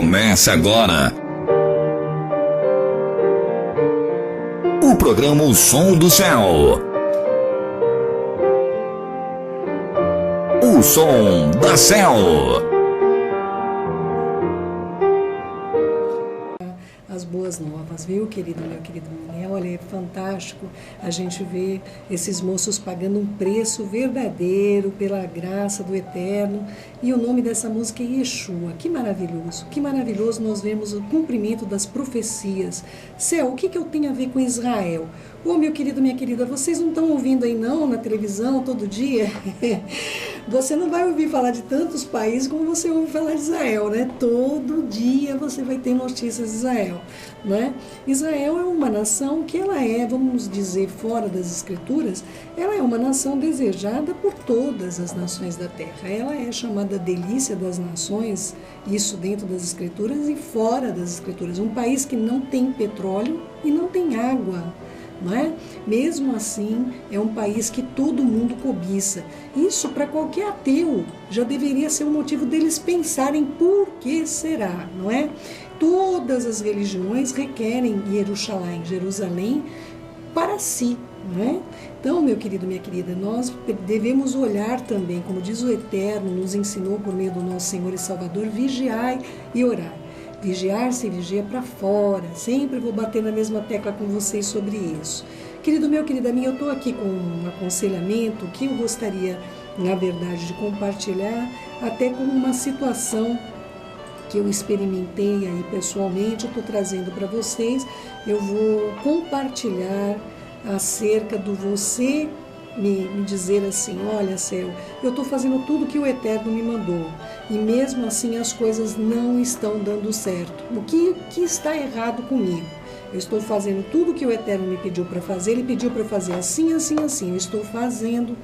Começa agora o programa O Som do Céu. O Som da Céu. As boas novas, viu, querido, meu querido Miguel? Olha, é fantástico a gente ver esses moços pagando um preço verdadeiro pela graça do Eterno. E o nome dessa música é Yeshua. Que maravilhoso nós vemos o cumprimento das profecias. Céu, o que eu tenho a ver com Israel? Ô, meu querido, minha querida, vocês não estão ouvindo aí não, na televisão, todo dia? Você não vai ouvir falar de tantos países como você ouve falar de Israel, né? Todo dia você vai ter notícias de Israel, né? Israel é uma nação que ela é, vamos dizer, fora das escrituras, ela é uma nação desejada por todas as nações da terra. Ela é chamada delícia das nações, isso dentro das escrituras e fora das escrituras. Um país que não tem petróleo e não tem água. Não é? Mesmo assim, é um país que todo mundo cobiça. Isso, para qualquer ateu, já deveria ser um motivo deles pensarem por que será, não é? Todas as religiões requerem Jerusalém, para si, não é? Então, meu querido, minha querida, nós devemos olhar também, como diz o Eterno, nos ensinou por meio do nosso Senhor e Salvador, vigiai e orai. Vigiar se vigia para fora. Sempre vou bater na mesma tecla com vocês sobre isso. Querido meu, querida minha, eu estou aqui com um aconselhamento que eu gostaria, na verdade, de compartilhar, até com uma situação que eu experimentei aí pessoalmente, eu estou trazendo para vocês. Eu vou compartilhar acerca do você me dizer assim, olha, Céu, eu estou fazendo tudo que o Eterno me mandou e mesmo assim as coisas não estão dando certo. O que está errado comigo? Eu estou fazendo tudo que o Eterno me pediu para fazer, ele pediu para fazer assim, assim, assim, eu estou fazendo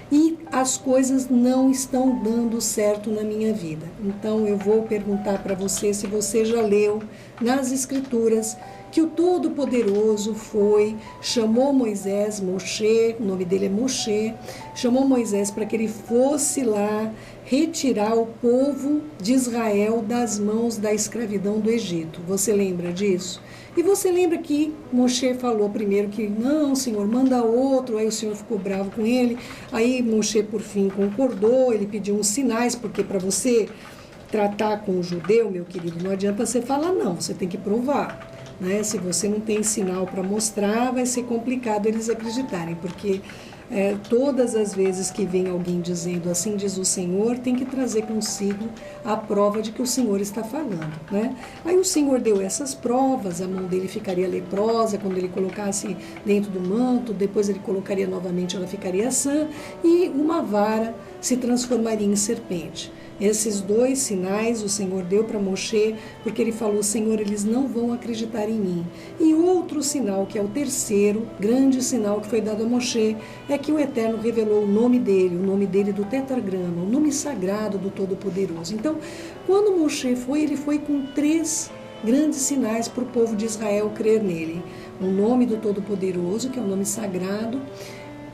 e as coisas não estão dando certo na minha vida. Então eu vou perguntar para você se você já leu nas Escrituras que o Todo-Poderoso chamou Moisés, Moshe, o nome dele é Moshe, chamou Moisés para que ele fosse lá retirar o povo de Israel das mãos da escravidão do Egito. Você lembra disso? E você lembra que Moshe falou primeiro que não, Senhor, manda outro, aí o Senhor ficou bravo com ele, aí Moshe por fim concordou, ele pediu uns sinais, porque para você tratar com o judeu, meu querido, não adianta você falar não, você tem que provar. Né? Se você não tem sinal para mostrar, vai ser complicado eles acreditarem, porque todas as vezes que vem alguém dizendo assim diz o Senhor, tem que trazer consigo a prova de que o Senhor está falando. Né? Aí o Senhor deu essas provas, a mão dele ficaria leprosa quando ele colocasse dentro do manto, depois ele colocaria novamente, ela ficaria sã, e uma vara se transformaria em serpente. Esses dois sinais o Senhor deu para Moshe, porque ele falou, Senhor, eles não vão acreditar em mim. E outro sinal, que é o terceiro, grande sinal que foi dado a Moshe, é que o Eterno revelou o nome dele do tetragrama, o nome sagrado do Todo-Poderoso. Então, quando Moshe ele foi com 3 grandes sinais para o povo de Israel crer nele. O nome do Todo-Poderoso, que é o nome sagrado,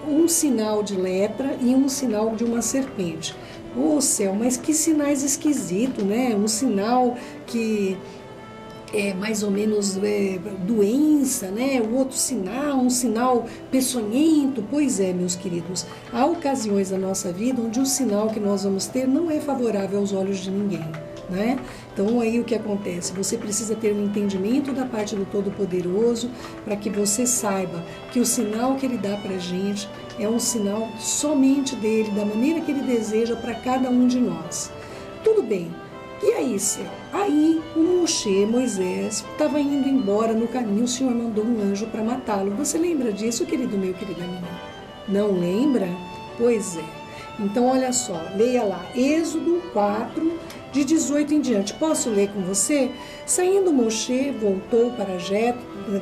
um sinal de lepra e um sinal de uma serpente. Ô céu, mas que sinais esquisitos, né? Um sinal que é mais ou menos doença, né? O outro sinal, um sinal peçonhento. Pois é, meus queridos, há ocasiões da nossa vida onde o sinal que nós vamos ter não é favorável aos olhos de ninguém. Né? Então aí o que acontece? Você precisa ter um entendimento da parte do Todo-Poderoso para que você saiba que o sinal que ele dá para a gente é um sinal somente dele, da maneira que ele deseja para cada um de nós. Tudo bem. E aí, Céu? Aí o Moisés, estava indo embora no caminho, o Senhor mandou um anjo para matá-lo. Você lembra disso, querido meu, querida minha? Não lembra? Pois é. Então, olha só, leia lá, Êxodo 4, de 18 em diante. Posso ler com você? Saindo Moshe, voltou para Jetro,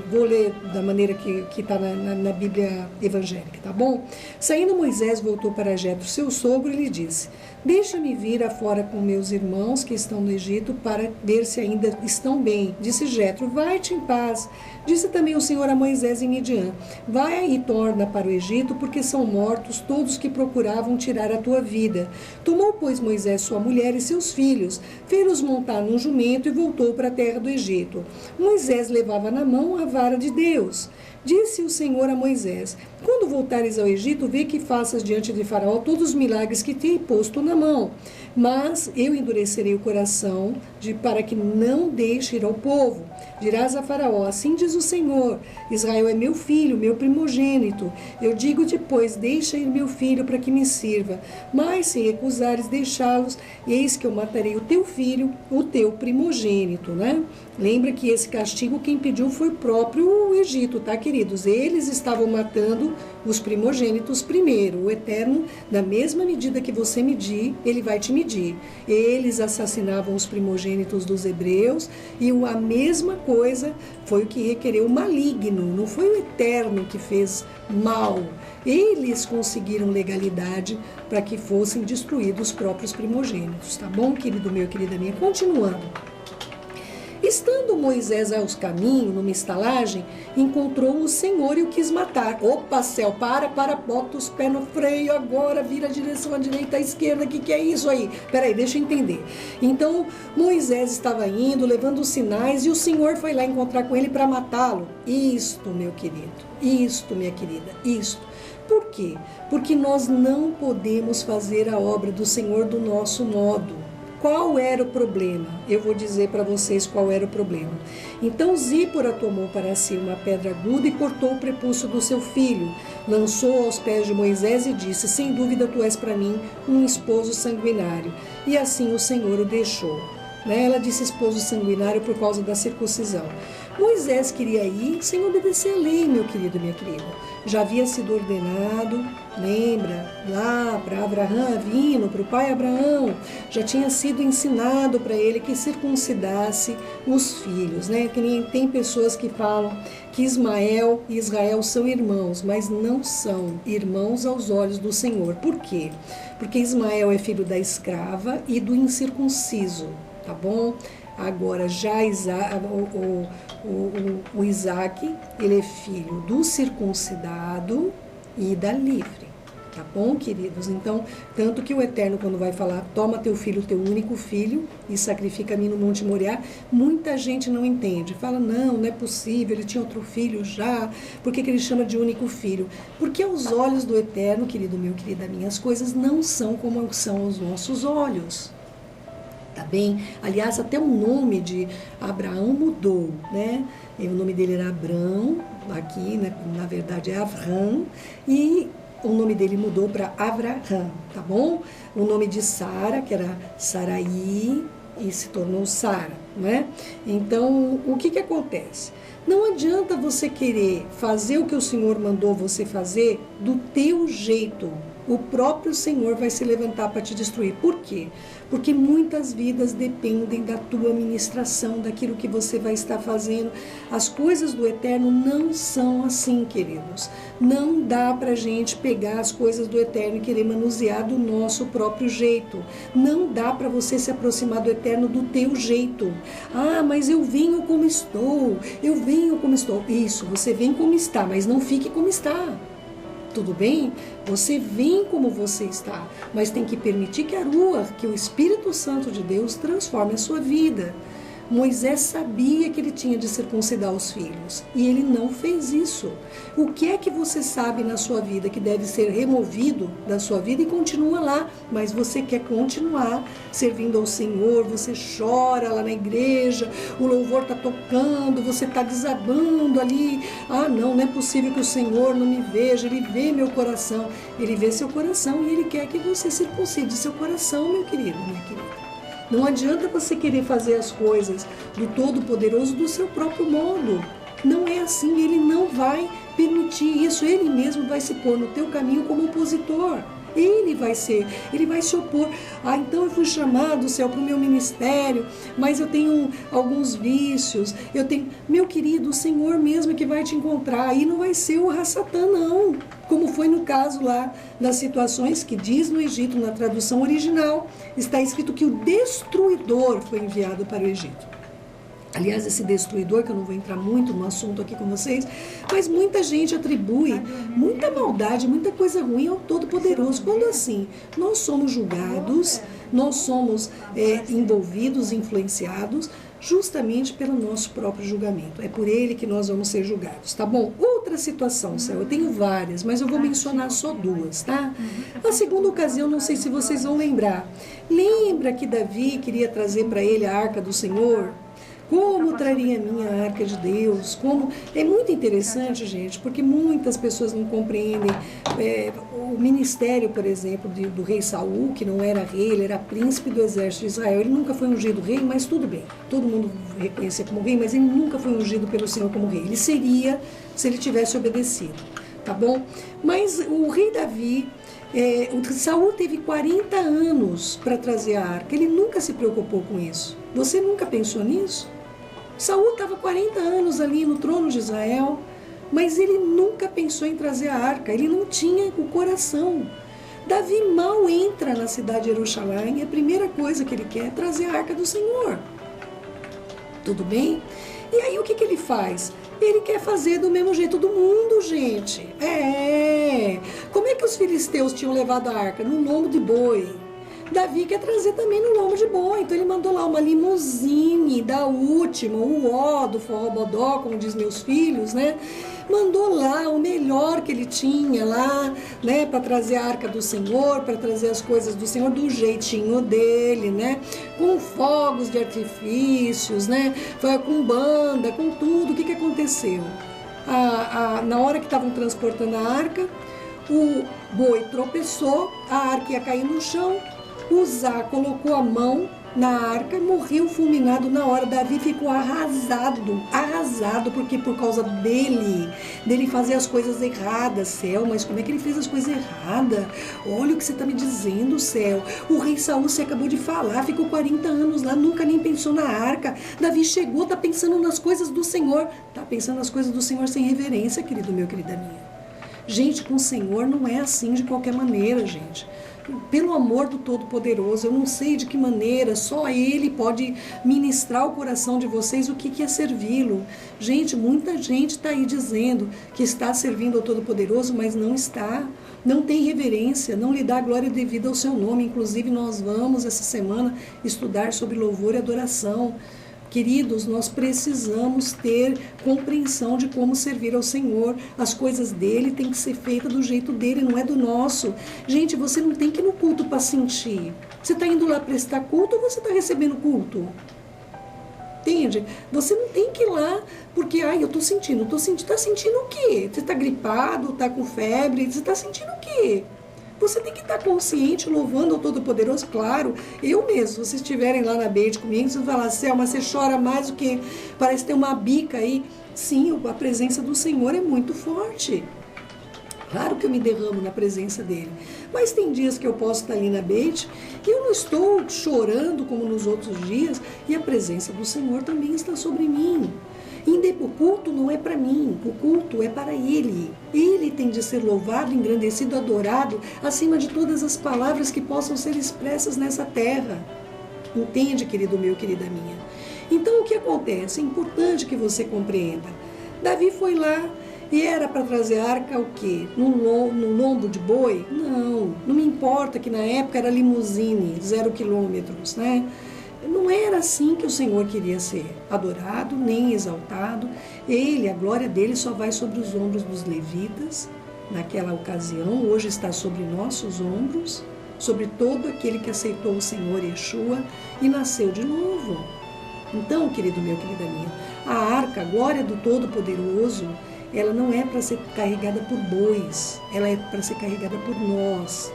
vou ler da maneira que está na Bíblia evangélica, tá bom? Saindo Moisés, voltou para Jetro, seu sogro, e lhe disse, deixa-me vir afora com meus irmãos que estão no Egito para ver se ainda estão bem. Disse Jetro, vai-te em paz. Disse também o Senhor a Moisés em Midian, vai e torna para o Egito, porque são mortos todos que procuravam tirar a tua vida. Tomou, pois, Moisés sua mulher e seus filhos, fez-os montar num jumento e voltou para a terra do Egito. Moisés levava na mão a vara de Deus. Disse o Senhor a Moisés, quando voltares ao Egito, vê que faças diante de Faraó todos os milagres que te hei posto na mão. Mas eu endurecerei o coração para que não deixe ir ao povo. Dirás a Faraó, assim diz o Senhor, Israel é meu filho, meu primogênito. Eu digo depois, deixa ir meu filho para que me sirva. Mas se recusares deixá-los, eis que eu matarei o teu filho, o teu primogênito, né? Lembra que esse castigo quem pediu foi o próprio Egito, tá, queridos? Eles estavam matando os primogênitos primeiro. O Eterno, na mesma medida que você medir, ele vai te medir. Eles assassinavam os primogênitos dos hebreus e a mesma coisa foi o que requereu o maligno. Não foi o Eterno que fez mal. Eles conseguiram legalidade para que fossem destruídos os próprios primogênitos. Tá bom, querido meu, querida minha? Continuando. Estando Moisés aos caminhos, numa estalagem, encontrou o Senhor e o quis matar. Opa, céu, bota os pés no freio agora, vira a direção à direita, à esquerda, o que é isso aí? Peraí, deixa eu entender. Então, Moisés estava indo, levando os sinais, e o Senhor foi lá encontrar com ele para matá-lo. Isto, meu querido, isto, minha querida, isto. Por quê? Porque nós não podemos fazer a obra do Senhor do nosso modo. Qual era o problema? Eu vou dizer para vocês qual era o problema. Então Zípora tomou para si uma pedra aguda e cortou o prepúcio do seu filho. Lançou aos pés de Moisés e disse, sem dúvida tu és para mim um esposo sanguinário. E assim o Senhor o deixou. Ela disse esposo sanguinário por causa da circuncisão. Moisés queria ir sem obedecer a lei, meu querido e minha querida. Já havia sido ordenado, lembra, lá para Abraão Avino, para o pai Abraão, já tinha sido ensinado para ele que circuncidasse os filhos, né? Que nem tem pessoas que falam que Ismael e Israel são irmãos, mas não são irmãos aos olhos do Senhor. Por quê? Porque Ismael é filho da escrava e do incircunciso, tá bom? Agora, já o Isaac, ele é filho do circuncidado e da livre. Tá bom, queridos? Então, tanto que o Eterno, quando vai falar, toma teu filho, teu único filho, e sacrifica a mim no Monte Moriá, muita gente não entende. Fala, não é possível, ele tinha outro filho já. Por que ele chama de único filho? Porque aos olhos do Eterno, querido meu, querida minha, as coisas não são como são aos nossos olhos. Tá bem? Aliás, até o nome de Abraão mudou, né? O nome dele era Abrão, aqui, né? Na verdade é Avram, e o nome dele mudou para Avraham, tá bom? O nome de Sara, que era Sarai, e se tornou Sara, né? Então, o que acontece? Não adianta você querer fazer o que o Senhor mandou você fazer do teu jeito. O próprio Senhor vai se levantar para te destruir. Por quê? Porque muitas vidas dependem da tua ministração, daquilo que você vai estar fazendo. As coisas do Eterno não são assim, queridos. Não dá para a gente pegar as coisas do Eterno e querer manusear do nosso próprio jeito. Não dá para você se aproximar do Eterno do teu jeito. Ah, mas eu venho como estou. Eu venho como estou. Isso, você vem como está, mas não fique como está. Tudo bem? Você vem como você está, mas tem que permitir que a Ruach, que o Espírito Santo de Deus, transforme a sua vida. Moisés sabia que ele tinha de circuncidar os filhos e ele não fez isso. O que é que você sabe na sua vida que deve ser removido da sua vida e continua lá, mas você quer continuar servindo ao Senhor, você chora lá na igreja, o louvor está tocando, você está desabando ali. Ah, não é possível que o Senhor não me veja, Ele vê meu coração. Ele vê seu coração e Ele quer que você circuncide seu coração, meu querido, minha querida. Não adianta você querer fazer as coisas do Todo-Poderoso do seu próprio modo. Não é assim, Ele não vai permitir isso. Ele mesmo vai se pôr no teu caminho como opositor. Ele vai se opor. Ah, então eu fui chamado, céu, para o meu ministério, mas eu tenho alguns vícios, meu querido, o Senhor mesmo é que vai te encontrar, aí não vai ser o Rassatã, não, como foi no caso lá das situações que diz no Egito, na tradução original, está escrito que o destruidor foi enviado para o Egito. Aliás, esse destruidor, que eu não vou entrar muito no assunto aqui com vocês, mas muita gente atribui muita maldade, muita coisa ruim ao Todo-Poderoso. Quando assim, nós somos julgados, nós somos envolvidos, influenciados, justamente pelo nosso próprio julgamento. É por ele que nós vamos ser julgados, tá bom? Outra situação, Céu, eu tenho várias, mas eu vou mencionar só duas, tá? A segunda ocasião, não sei se vocês vão lembrar. Lembra que Davi queria trazer para ele a Arca do Senhor? Como traria a minha arca de Deus? Como é muito interessante, gente, porque muitas pessoas não compreendem o ministério, por exemplo, do rei Saul, que não era rei, ele era príncipe do exército de Israel. Ele nunca foi ungido rei, mas tudo bem. Todo mundo reconhecia como rei, mas ele nunca foi ungido pelo Senhor como rei. Ele seria se ele tivesse obedecido, tá bom? Mas o rei Davi, o Saul teve 40 anos para trazer a arca. Ele nunca se preocupou com isso. Você nunca pensou nisso? Saul estava 40 anos ali no trono de Israel, mas ele nunca pensou em trazer a arca, ele não tinha o coração. Davi mal entra na cidade de Jerusalém e a primeira coisa que ele quer é trazer a arca do Senhor. Tudo bem? E aí o que ele faz? Ele quer fazer do mesmo jeito do mundo, gente. Como é que os filisteus tinham levado a arca? No lombo de boi. Davi quer trazer também no lombo de boi, então ele mandou lá uma limusine da última, o ó do forrobodó, como diz meus filhos, né? Mandou lá o melhor que ele tinha lá, né, para trazer a arca do Senhor, para trazer as coisas do Senhor do jeitinho dele, né? Com fogos de artifícios, né? Foi com banda, com tudo. O que aconteceu? Na hora que estavam transportando a arca, o boi tropeçou, a arca ia cair no chão. Uzá colocou a mão na arca e morreu fulminado na hora. Davi ficou arrasado, porque por causa dele fazer as coisas erradas, Céu, mas como é que ele fez as coisas erradas? Olha o que você está me dizendo, Céu. O rei Saul, você acabou de falar, ficou 40 anos lá, nunca nem pensou na arca. Davi chegou, está pensando nas coisas do Senhor. Está pensando nas coisas do Senhor sem reverência, querido meu, querida minha. Gente, com o Senhor não é assim de qualquer maneira, gente. Pelo amor do Todo-Poderoso, eu não sei de que maneira, só Ele pode ministrar o coração de vocês o que é servi-lo. Gente, muita gente está aí dizendo que está servindo ao Todo-Poderoso, mas não está. Não tem reverência, não lhe dá glória devida ao seu nome. Inclusive, nós vamos essa semana estudar sobre louvor e adoração. Queridos, nós precisamos ter compreensão de como servir ao Senhor. As coisas dele têm que ser feitas do jeito dele, não é do nosso. Gente, você não tem que ir no culto para sentir. Você está indo lá prestar culto ou você está recebendo culto? Entende? Você não tem que ir lá porque, eu estou sentindo. Está sentindo o quê? Você está gripado, está com febre, você está sentindo o quê? Você tem que estar consciente, louvando ao Todo-Poderoso, claro. Eu mesmo, se vocês estiverem lá na Beit comigo, vocês vão falar, Selma, você chora mais do que parece ter uma bica aí. Sim, a presença do Senhor é muito forte. Claro que eu me derramo na presença dele. Mas tem dias que eu posso estar ali na Beit e eu não estou chorando como nos outros dias, e a presença do Senhor também está sobre mim. O culto não é para mim, o culto é para Ele. Ele tem de ser louvado, engrandecido, adorado, acima de todas as palavras que possam ser expressas nessa terra. Entende, querido meu, querida minha? Então, o que acontece? É importante que você compreenda. Davi foi lá e era para trazer a arca o quê? No lombo de boi? Não me importa que na época era limusine, 0 quilômetros, né? Não era assim que o Senhor queria ser adorado, nem exaltado. A glória dele só vai sobre os ombros dos levitas, naquela ocasião, hoje está sobre nossos ombros, sobre todo aquele que aceitou o Senhor Yeshua e nasceu de novo. Então, querido meu, querida minha, a arca, a glória do Todo-Poderoso, ela não é para ser carregada por bois, ela é para ser carregada por nós.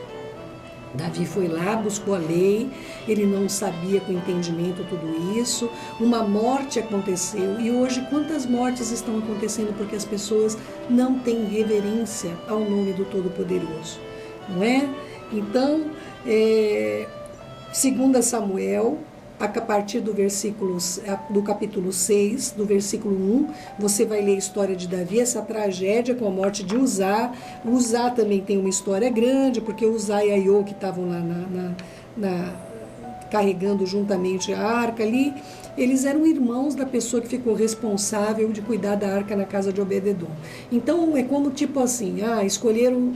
Davi foi lá, buscou a lei, ele não sabia com entendimento tudo isso, uma morte aconteceu, e hoje quantas mortes estão acontecendo porque as pessoas não têm reverência ao nome do Todo-Poderoso, não é? Então, 2 Samuel, a partir do capítulo 6, do versículo 1, você vai ler a história de Davi, essa tragédia com a morte de Uzá. Uzá também tem uma história grande, porque Uzá e Aiô, que estavam lá carregando juntamente a arca ali, eles eram irmãos da pessoa que ficou responsável de cuidar da arca na casa de Obed-edom. Então é como tipo assim, escolheram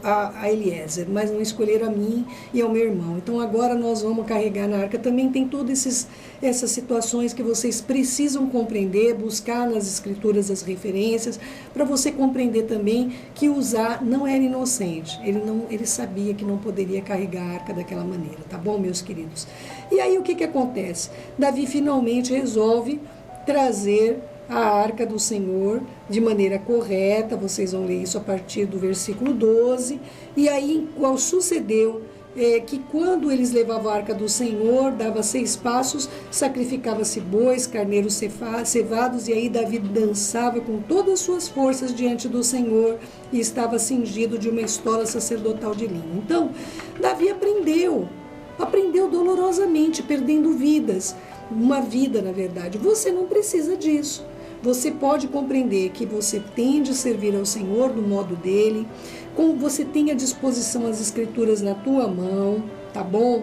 a Eliezer, mas não escolheram a mim e ao meu irmão. Então agora nós vamos carregar na arca. Também tem todas essas situações que vocês precisam compreender, buscar nas escrituras as referências, para você compreender também que Uzá não era inocente. Ele sabia que não poderia carregar a arca daquela maneira, tá bom, meus queridos? E aí o que acontece? Davi finalmente resolve trazer a arca do Senhor de maneira correta. Vocês vão ler isso a partir do versículo 12. E aí, qual sucedeu que quando eles levavam a arca do Senhor, dava 6 passos, sacrificava-se bois, carneiros cevados, e aí Davi dançava com todas as suas forças diante do Senhor e estava cingido de uma estola sacerdotal de linho. Então, Davi aprendeu dolorosamente, perdendo vidas, uma vida na verdade. Você não precisa disso. Você pode compreender que você tem de servir ao Senhor do modo dele, como você tem à disposição as escrituras na tua mão, tá bom?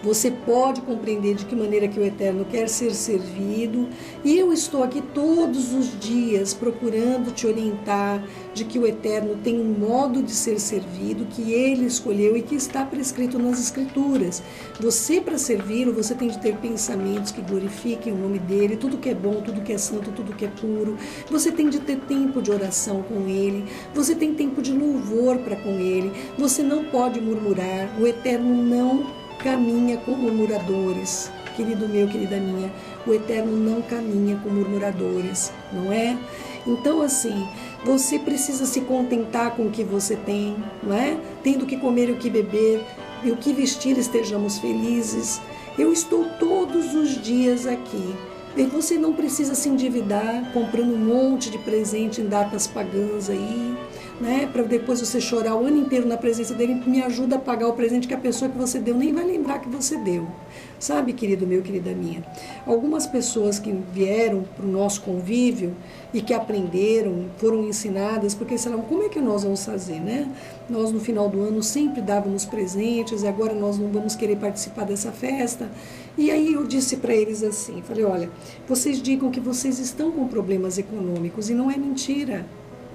Você pode compreender de que maneira que o Eterno quer ser servido, e eu estou aqui todos os dias procurando te orientar de que o Eterno tem um modo de ser servido que ele escolheu e que está prescrito nas escrituras. Você, para servi-lo, você tem de ter pensamentos que glorifiquem o nome dele, tudo que é bom, tudo que é santo, tudo que é puro. Você tem de ter tempo de oração com ele, você tem tempo de louvor para com ele, você não pode murmurar. O Eterno não caminha com murmuradores, querido meu, querida minha. O Eterno não caminha com murmuradores, não é? Então assim, você precisa se contentar com o que você tem, não é? Tendo que comer e o que beber e o que vestir, estejamos felizes. Eu estou todos os dias aqui. E você não precisa se endividar comprando um monte de presente em datas pagãs aí, né? Para depois você chorar o ano inteiro na presença dele. Me ajuda a pagar o presente que a pessoa que você deu nem vai lembrar que você deu. Sabe, querido meu, querida minha? Algumas pessoas que vieram para o nosso convívio e que aprenderam, foram ensinadas, porque eles falavam, como é que nós vamos fazer, né? Nós no final do ano sempre dávamos presentes e agora nós não vamos querer participar dessa festa. E aí eu disse para eles assim, falei, olha, vocês digam que vocês estão com problemas econômicos e não é mentira.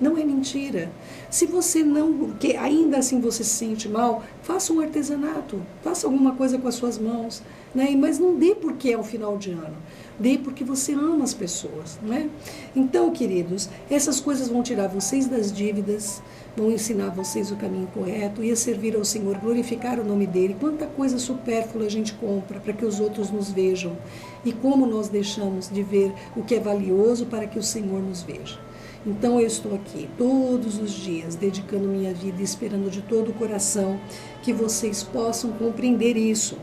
Não é mentira. Se você não, que ainda assim você se sente mal, faça um artesanato, faça alguma coisa com as suas mãos, né? Mas não dê porque é o final de ano, dê porque você ama as pessoas, né? Então, queridos, essas coisas vão tirar vocês das dívidas, vão ensinar vocês o caminho correto, e a servir ao Senhor, glorificar o nome dele. Quanta coisa supérflua a gente compra para que os outros nos vejam, e como nós deixamos de ver o que é valioso para que o Senhor nos veja. Então eu estou aqui todos os dias, dedicando minha vida e esperando de todo o coração que vocês possam compreender isso.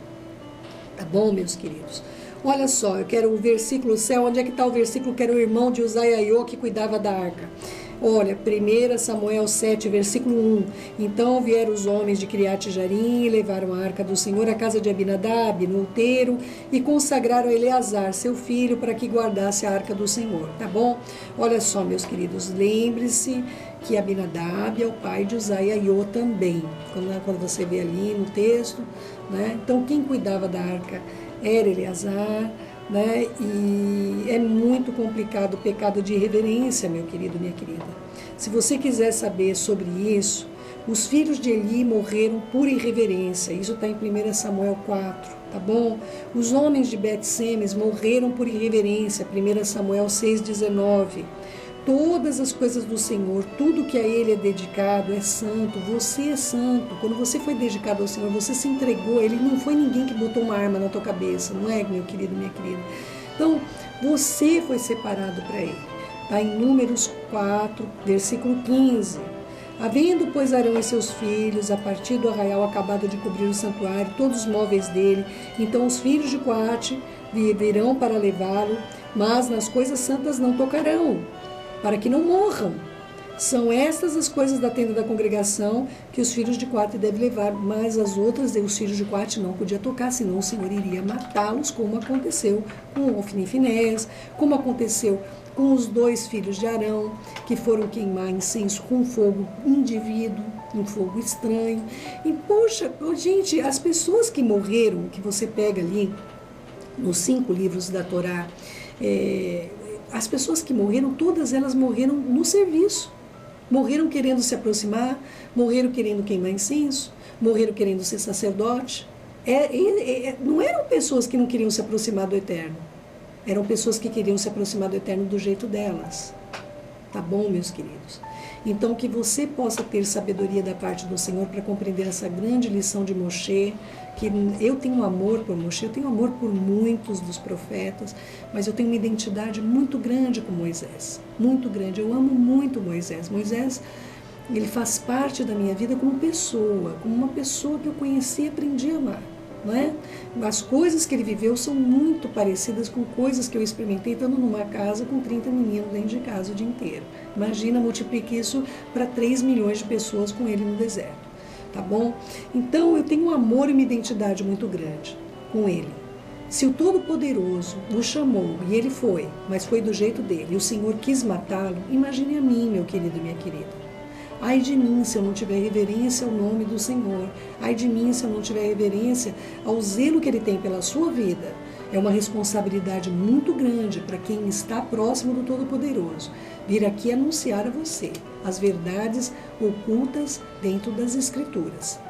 Tá bom, meus queridos? Olha só, eu quero o versículo céu. Onde é que está o versículo que era o irmão de Uzá e Aiô que cuidava da arca? Olha, 1 Samuel 7, versículo 1. Então vieram os homens de Criate-Jarim e levaram a arca do Senhor à casa de Abinadab, no outeiro, e consagraram a Eleazar, seu filho, para que guardasse a arca do Senhor, tá bom? Olha só, meus queridos, lembre-se que Abinadab é o pai de Uzá e Aiô também, quando você vê ali no texto, né? Então quem cuidava da arca era Eleazar, né? E é muito complicado o pecado de irreverência, meu querido, minha querida. Se você quiser saber sobre isso, os filhos de Eli morreram por irreverência. Isso está em 1 Samuel 4, tá bom? Os homens de Bet-Semes morreram por irreverência, 1 Samuel 6,19. Todas as coisas do Senhor, tudo que a Ele é dedicado é santo. Você é santo. Quando você foi dedicado ao Senhor, você se entregou. Ele não foi ninguém que botou uma arma na tua cabeça, não é, meu querido, minha querida? Então, você foi separado para Ele. Está em Números 4, versículo 15. Havendo, pois, Arão e seus filhos, a partir do arraial acabado de cobrir o santuário, todos os móveis dele, então os filhos de Coate virão para levá-lo, mas nas coisas santas não tocarão, para que não morram. São estas as coisas da tenda da congregação que os filhos de Coate devem levar, mas as outras os filhos de Coate não podiam tocar, senão o Senhor iria matá-los, como aconteceu com Ofni e Finés, como aconteceu com os 2 filhos de Arão, que foram queimar incenso com fogo indivíduo, um fogo estranho. E, poxa, gente, as pessoas que morreram, que você pega ali nos 5 livros da Torá, as pessoas que morreram, todas elas morreram no serviço. Morreram querendo se aproximar, morreram querendo queimar incenso, morreram querendo ser sacerdote. Não eram pessoas que não queriam se aproximar do Eterno. Eram pessoas que queriam se aproximar do Eterno do jeito delas. Tá bom, meus queridos? Então, que você possa ter sabedoria da parte do Senhor para compreender essa grande lição de Moshe, que eu tenho amor por Moshe, eu tenho amor por muitos dos profetas, mas eu tenho uma identidade muito grande com Moisés, muito grande. Eu amo muito Moisés. Moisés, ele faz parte da minha vida como uma pessoa que eu conheci e aprendi a amar. Não é? As coisas que ele viveu são muito parecidas com coisas que eu experimentei estando numa casa com 30 meninos dentro de casa o dia inteiro. Imagina, multiplique isso para 3 milhões de pessoas com ele no deserto. Tá bom? Então eu tenho um amor e uma identidade muito grande com ele. Se o Todo-Poderoso o chamou e ele foi, mas foi do jeito dele, e o Senhor quis matá-lo, imagine a mim, meu querido e minha querida. Ai de mim se eu não tiver reverência ao nome do Senhor. Ai de mim se eu não tiver reverência ao zelo que Ele tem pela sua vida. É uma responsabilidade muito grande para quem está próximo do Todo-Poderoso vir aqui anunciar a você as verdades ocultas dentro das Escrituras.